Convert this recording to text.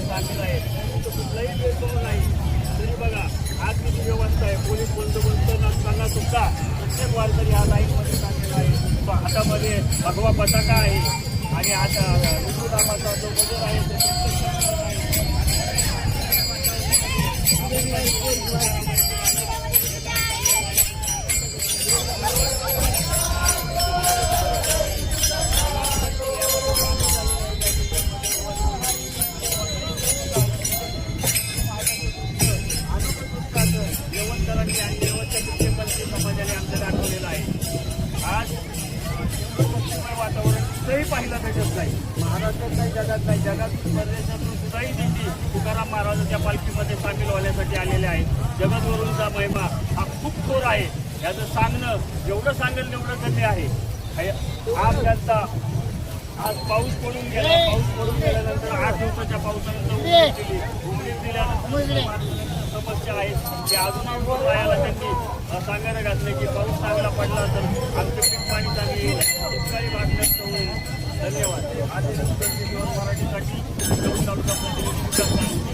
सामील आहेत. कुठलाही भेदभाव नाही. तरी बघा आज किती व्यवस्था आहे. पोलीस बंदोबस्त नसताना सुद्धा प्रत्येक वारकरी हा लाईनमध्ये सामील आहे. हातामध्ये भगवा पताका आहे आणि आता विष्णुनामाचा जो गजर आहे देवंतरांनी आणि देवाच्या मुख्यमंत्री समाजाने आमचं दाखवलेलं आहे. आज वातावरण कुठेही पाहिलं भेटत नाही. महाराष्ट्रात नाही, जगात नाही. जगात परदेशातून सुद्धाही दिंडी तुकाराम महाराजांच्या पालखीमध्ये सामील होण्यासाठी आलेले आहेत. जगद्गुरूंचा महिमा हा खूप थोर आहे. याचं सांगणं जेवढं सांगेल तेवढं कमी आहे. आज त्यांचा आज पाऊस पडून गेला. पाऊस पडून गेल्यानंतर 8 दिवसाच्या पावसानंतर उघडीप दिल्यानंतर समस्या आहेत की अजूनही राहायला त्यांनी सांगायला घातलं की पाऊस चांगला पडला तर आमचं पीक पाणी चांगली येईल, शेतकरी भाग नष्ट होईल. धन्यवाद. आज मराठीसाठी तालुका प्रतिनिधी